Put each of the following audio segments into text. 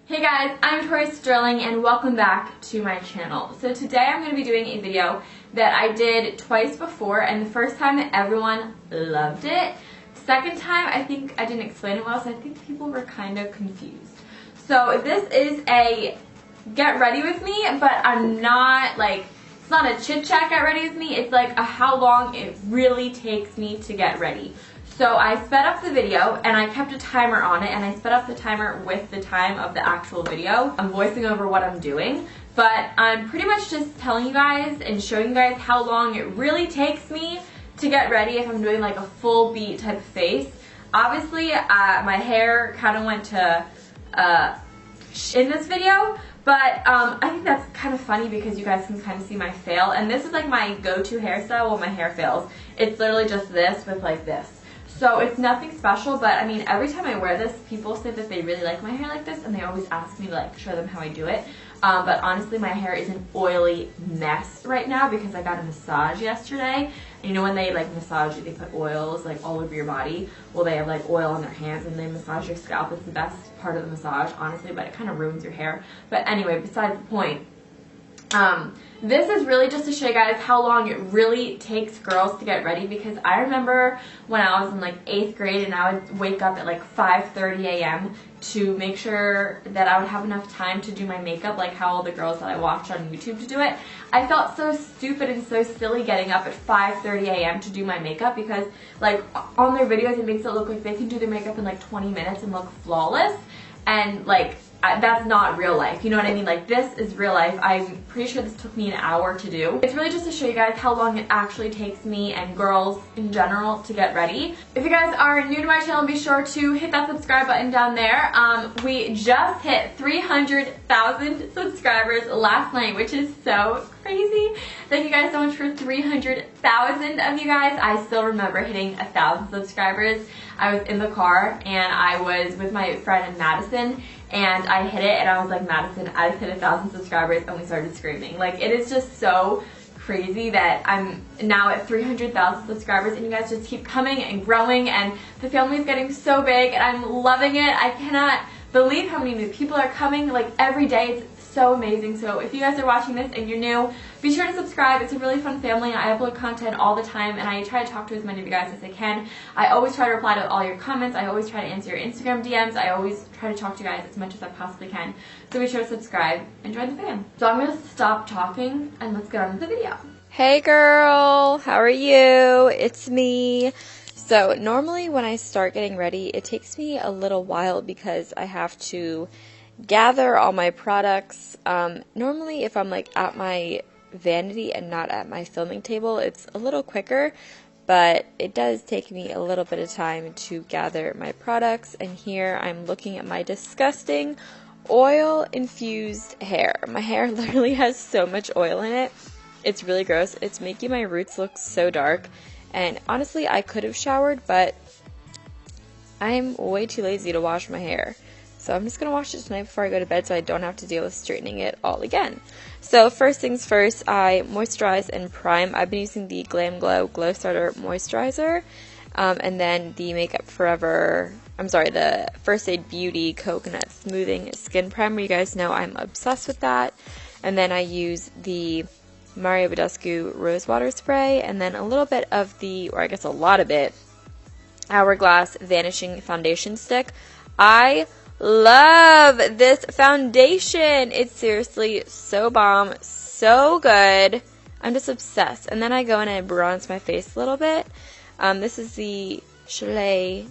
Hey guys, I'm Tori Sterling and welcome back to my channel. So today I'm going to be doing a video that I did twice before, and the first time everyone loved it. Second time I think I didn't explain it well, so I think people were kind of confused. So this is a get ready with me, but I'm not like, it's not a chit chat get ready with me, it's like a how long it really takes me to get ready. So I sped up the video and I kept a timer on it, and I sped up the timer with the time of the actual video. I'm voicing over what I'm doing, but I'm pretty much just telling you guys and showing you guys how long it really takes me to get ready if I'm doing like a full beat type of face. Obviously, my hair kind of went to in this video, but I think that's kind of funny because you guys can kind of see my fail, and this is like my go-to hairstyle when my hair fails. It's literally just this with like this. So it's nothing special, but I mean, every time I wear this, people say that they really like my hair like this, and they always ask me to like show them how I do it. But honestly, my hair is an oily mess right now because I got a massage yesterday. And you know when they like massage you, they put oils like all over your body? Well, they have like oil on their hands and they massage your scalp. It's the best part of the massage, honestly, but it kind of ruins your hair. But anyway, besides the point. This is really just to show you guys how long it really takes girls to get ready, because I remember when I was in like 8th grade and I would wake up at like 5:30 a.m. to make sure that I would have enough time to do my makeup like how all the girls that I watched on YouTube to do it. I felt so stupid and so silly getting up at 5:30 a.m. to do my makeup, because like on their videos it makes it look like they can do their makeup in like 20 minutes and look flawless, and like that's not real life, you know what I mean? Like, this is real life. I'm pretty sure this took me an hour to do. It's really just to show you guys how long it actually takes me and girls in general to get ready. If you guys are new to my channel, be sure to hit that subscribe button down there. We just hit 300,000 subscribers last night, which is so crazy. Thank you guys so much for 300,000 of you guys. I still remember hitting 1,000 subscribers. I was in the car and I was with my friend in Madison, and I hit it and I was like, Madison, I hit 1,000 subscribers, and we started screaming. Like, it is just so crazy that I'm now at 300,000 subscribers and you guys just keep coming and growing, and the family is getting so big and I'm loving it. I cannot believe how many new people are coming like every day. It's so amazing. So if you guys are watching this and you're new, be sure to subscribe. It's a really fun family. I upload content all the time and I try to talk to as many of you guys as I can. I always try to reply to all your comments. I always try to answer your Instagram DMs. I always try to talk to you guys as much as I possibly can. So be sure to subscribe and join the fam. So I'm going to stop talking and let's get on with the video. Hey girl, how are you? It's me. So normally when I start getting ready, it takes me a little while because I have to gather all my products. Normally if I'm like at my vanity and not at my filming table, it's a little quicker, but it does take me a little bit of time to gather my products. And here I'm looking at my disgusting oil infused hair. My hair literally has so much oil in it. It's really gross. It's making my roots look so dark, and honestly I could have showered, but I'm way too lazy to wash my hair. So I'm just going to wash it tonight before I go to bed so I don't have to deal with straightening it all again. So first things first, I moisturize and prime. I've been using the Glam Glow Glow Starter Moisturizer, and then the the First Aid Beauty Coconut Smoothing Skin Primer. You guys know I'm obsessed with that. And then I use the Mario Badescu Rose Water Spray, and then a little bit of the, or I guess a lot of it, Hourglass Vanishing Foundation Stick. I love this foundation. It's seriously so bomb, so good. I'm just obsessed. And then I go in and bronze my face a little bit. This is the the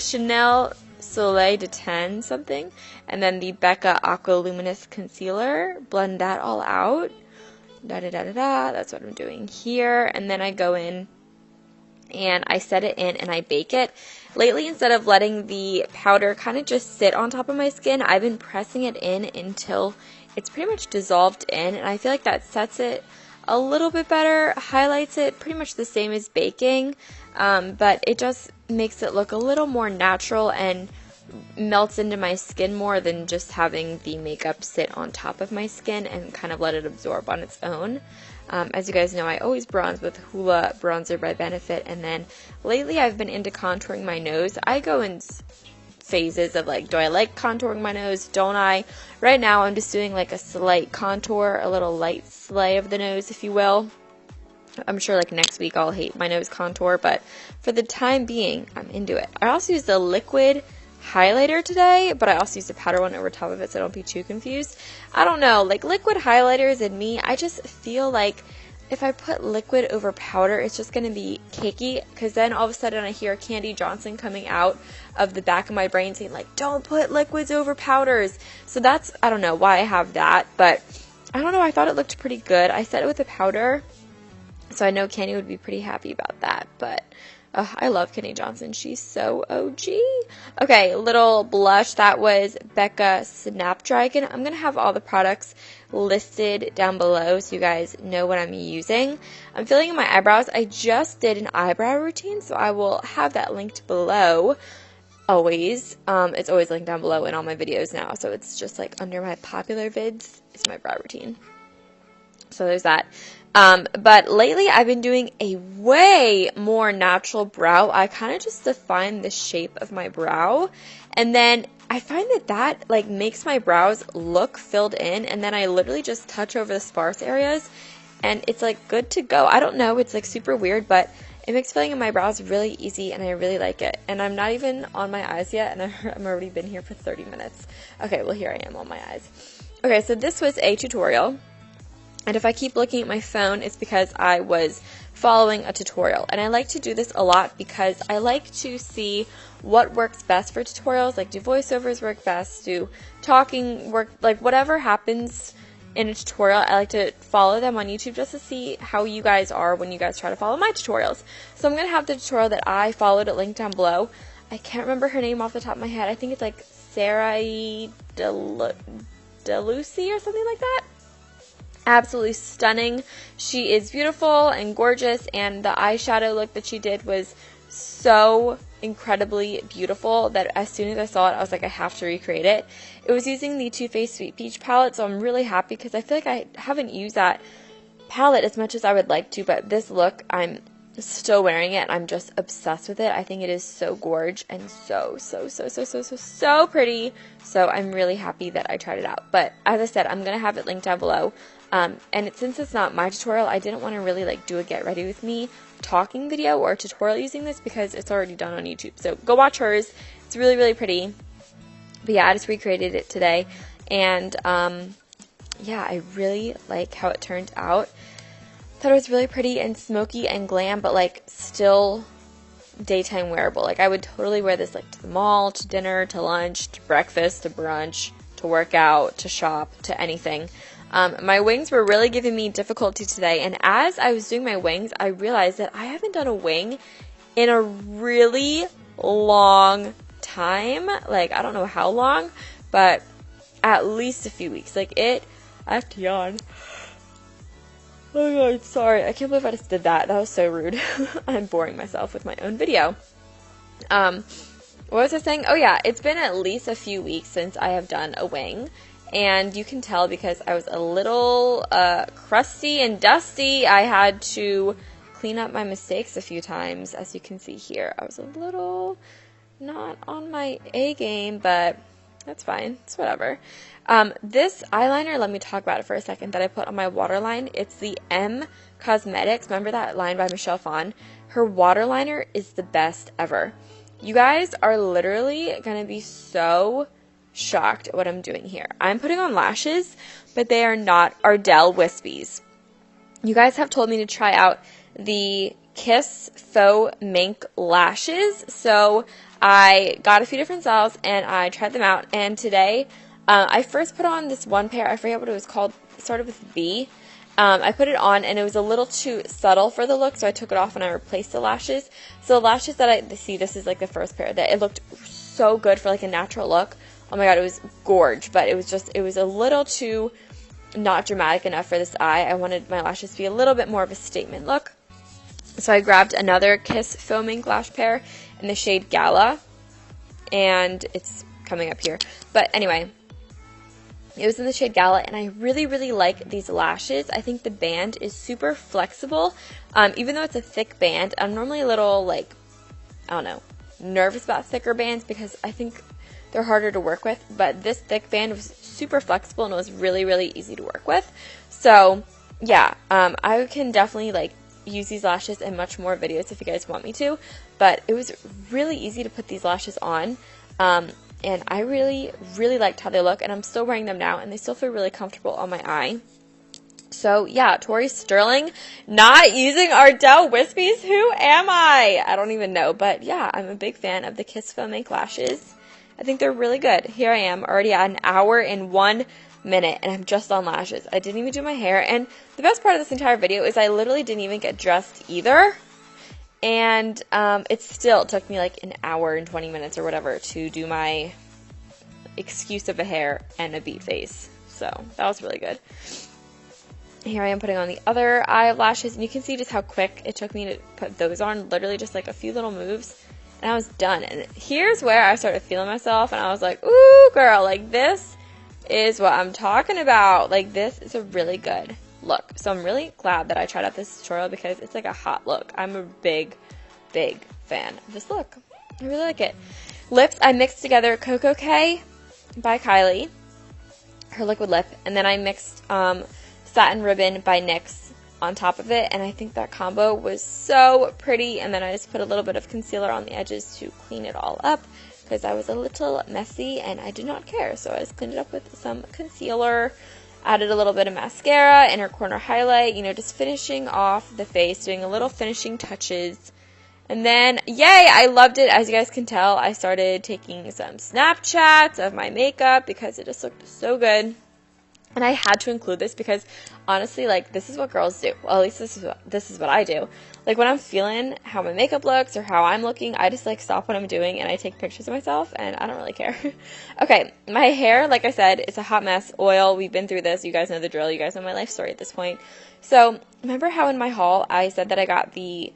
Chanel Soleil de Ten something. And then the Becca Aqua Luminous Concealer. Blend that all out. That's what I'm doing here. And then I go in and I set it in and I bake it. Lately, instead of letting the powder kind of just sit on top of my skin, I've been pressing it in until it's pretty much dissolved in, and I feel like that sets it a little bit better, highlights it pretty much the same as baking, but it just makes it look a little more natural and melts into my skin more than just having the makeup sit on top of my skin and kind of let it absorb on its own. As you guys know, I always bronze with Hoola Bronzer by Benefit, and then lately I've been into contouring my nose. I go in phases of like, do I like contouring my nose? Don't I? Right now I'm just doing like a slight contour, a little light slay of the nose, if you will. I'm sure like next week I'll hate my nose contour, but for the time being, I'm into it. I also used the liquid highlighter today, but I also used a powder one over top of it, so don't be too confused. I don't know, like liquid highlighters and me, I just feel like if I put liquid over powder, it's just going to be cakey, because then all of a sudden I hear Candy Johnson coming out of the back of my brain saying like, don't put liquids over powders. So that's, I don't know why I have that, but I don't know, I thought it looked pretty good. I set it with a powder, so I know Candy would be pretty happy about that, but I love Candy Johnson. She's so OG. Okay, little blush. That was Becca Snapdragon. I'm going to have all the products listed down below so you guys know what I'm using. I'm filling in my eyebrows. I just did an eyebrow routine, so I will have that linked below. Always. It's always linked down below in all my videos now, so it's just like under my popular vids. It's my brow routine. So there's that. But lately I've been doing a way more natural brow. I kind of just define the shape of my brow, and then I find that like makes my brows look filled in, and then I literally just touch over the sparse areas and it's like good to go. I don't know, it's like super weird, but it makes filling in my brows really easy and I really like it. And I'm not even on my eyes yet, and I'm already been here for 30 minutes. Okay, well here I am on my eyes. Okay, so this was a tutorial. And if I keep looking at my phone, it's because I was following a tutorial. And I like to do this a lot because I like to see what works best for tutorials. Like, do voiceovers work best? Do talking work? Like, whatever happens in a tutorial, I like to follow them on YouTube just to see how you guys are when you guys try to follow my tutorials. So I'm going to have the tutorial that I followed linked down below. I can't remember her name off the top of my head. I think it's like Sarah DeLucy or something like that. Absolutely stunning. She is beautiful and gorgeous, and the eyeshadow look that she did was so incredibly beautiful that as soon as I saw it, I was like, I have to recreate it. It was using the Too Faced Sweet Peach palette, so I'm really happy because I feel like I haven't used that palette as much as I would like to, but this look, I'm still wearing it, and I'm just obsessed with it. I think it is so gorge and so pretty, so I'm really happy that I tried it out. But as I said, I'm going to have it linked down below. Since it's not my tutorial, I didn't want to really like do a get ready with me talking video or tutorial using this because it's already done on YouTube. So go watch hers. It's really, really pretty. But yeah, I just recreated it today. And yeah, I really like how it turned out. Thought it was really pretty and smoky and glam, but like still daytime wearable. Like I would totally wear this like to the mall, to dinner, to lunch, to breakfast, to brunch, to work out, to shop, to anything. My wings were really giving me difficulty today, and as I was doing my wings, I realized that I haven't done a wing in a really long time. Like, I don't know how long, but at least a few weeks. Like, I have to yawn. Oh my god, sorry. I can't believe I just did that. That was so rude. I'm boring myself with my own video. What was I saying? Oh yeah, it's been at least a few weeks since I have done a wing. And you can tell because I was a little crusty and dusty. I had to clean up my mistakes a few times, as you can see here. I was a little not on my A game, but that's fine. It's whatever. This eyeliner, let me talk about it for a second, that I put on my waterline. It's the M Cosmetics. Remember that line by Michelle Phan? Her waterliner is the best ever. You guys are literally going to be so shocked at what I'm doing here. I'm putting on lashes, but they are not Ardell Wispies. You guys have told me to try out the Kiss Faux Mink lashes, so I got a few different styles and I tried them out, and today I first put on this one pair. I forget what it was called. It started with B. I put it on and it was a little too subtle for the look, so I took it off and I replaced the lashes. So the lashes that I see, this is like the first pair that it looked so good for like a natural look. Oh my god, it was gorge, but it was a little too not dramatic enough for this eye. I wanted my lashes to be a little bit more of a statement look. So I grabbed another Kiss Faux Mink lash pair in the shade Gala, and it's coming up here. But anyway, it was in the shade Gala, and I really, really like these lashes. I think the band is super flexible. Even though it's a thick band, I'm normally a little, like, I don't know, nervous about thicker bands because I think they're harder to work with, but this thick band was super flexible and it was really, really easy to work with. So yeah, I can definitely like use these lashes in much more videos if you guys want me to, but it was really easy to put these lashes on, and I really, really liked how they look, and I'm still wearing them now, and they still feel really comfortable on my eye. So yeah, Tori Sterling, not using Ardell Wispies. Who am I? I don't even know, but yeah, I'm a big fan of the Kiss Foam Ink lashes. I think they're really good. Here I am, already at an hour and 1 minute, and I'm just on lashes. I didn't even do my hair, and the best part of this entire video is I literally didn't even get dressed either, and it still took me like an hour and 20 minutes or whatever to do my excuse of a hair and a beat face. So that was really good. Here I am putting on the other eyelashes, and you can see just how quick it took me to put those on, literally just like a few little moves, and I was done. And here's where I started feeling myself, and I was like, ooh, girl, like this is what I'm talking about. Like, this is a really good look. So I'm really glad that I tried out this tutorial because it's like a hot look. I'm a big, big fan of this look. I really like it. Lips, I mixed together Coco K by Kylie, her liquid lip, and then I mixed Satin Ribbon by NYX on top of it, and I think that combo was so pretty. And then I just put a little bit of concealer on the edges to clean it all up because I was a little messy and I did not care, so I just cleaned it up with some concealer, added a little bit of mascara, inner corner highlight, you know, just finishing off the face, doing a little finishing touches. And then, yay, I loved it. As you guys can tell, I started taking some Snapchats of my makeup because it just looked so good. And I had to include this because, honestly, like, this is what girls do. Well, at least this is what I do. Like, when I'm feeling how my makeup looks or how I'm looking, I just, like, stop what I'm doing and I take pictures of myself, and I don't really care. Okay, my hair, like I said, it's a hot mess. Oil, we've been through this. You guys know the drill. You guys know my life story at this point. So, remember how in my haul I said that I got the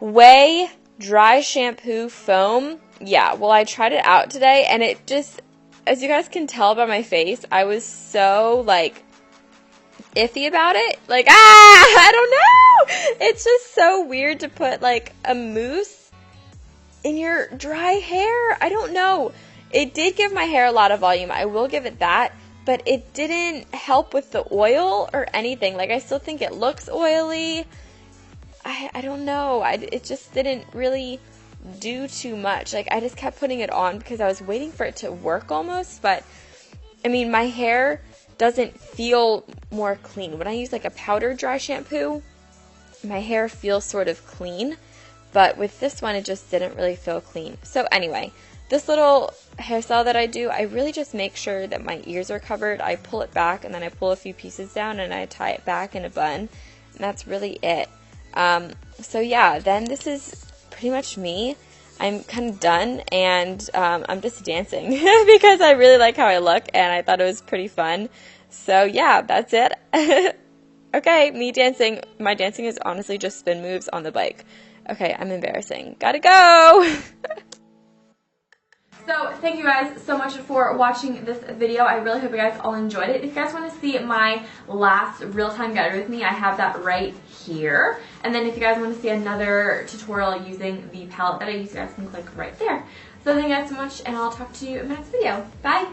Way Dry Shampoo Foam? Yeah, well, I tried it out today, and it just, as you guys can tell by my face, I was so, like, iffy about it. Like, I don't know. It's just so weird to put, like, a mousse in your dry hair. I don't know. It did give my hair a lot of volume. I will give it that. But it didn't help with the oil or anything. Like, I still think it looks oily. I don't know. It just didn't really do too much. Like, I just kept putting it on because I was waiting for it to work almost, but I mean, my hair doesn't feel more clean. When I use like a powder dry shampoo, my hair feels sort of clean, but with this one it just didn't really feel clean. So anyway, this little hairstyle that I do, I really just make sure that my ears are covered. I pull it back and then I pull a few pieces down and I tie it back in a bun, and that's really it. So yeah, then this is pretty much me. I'm kind of done, and I'm just dancing because I really like how I look, and I thought it was pretty fun. So yeah, that's it. Okay, me dancing. My dancing is honestly just spin moves on the bike. Okay, I'm embarrassing. Gotta go! So, thank you guys so much for watching this video. I really hope you guys all enjoyed it. If you guys want to see my last real-time guide with me, I have that right here. And then if you guys want to see another tutorial using the palette that I use, you guys can click right there. So, thank you guys so much, and I'll talk to you in my next video. Bye!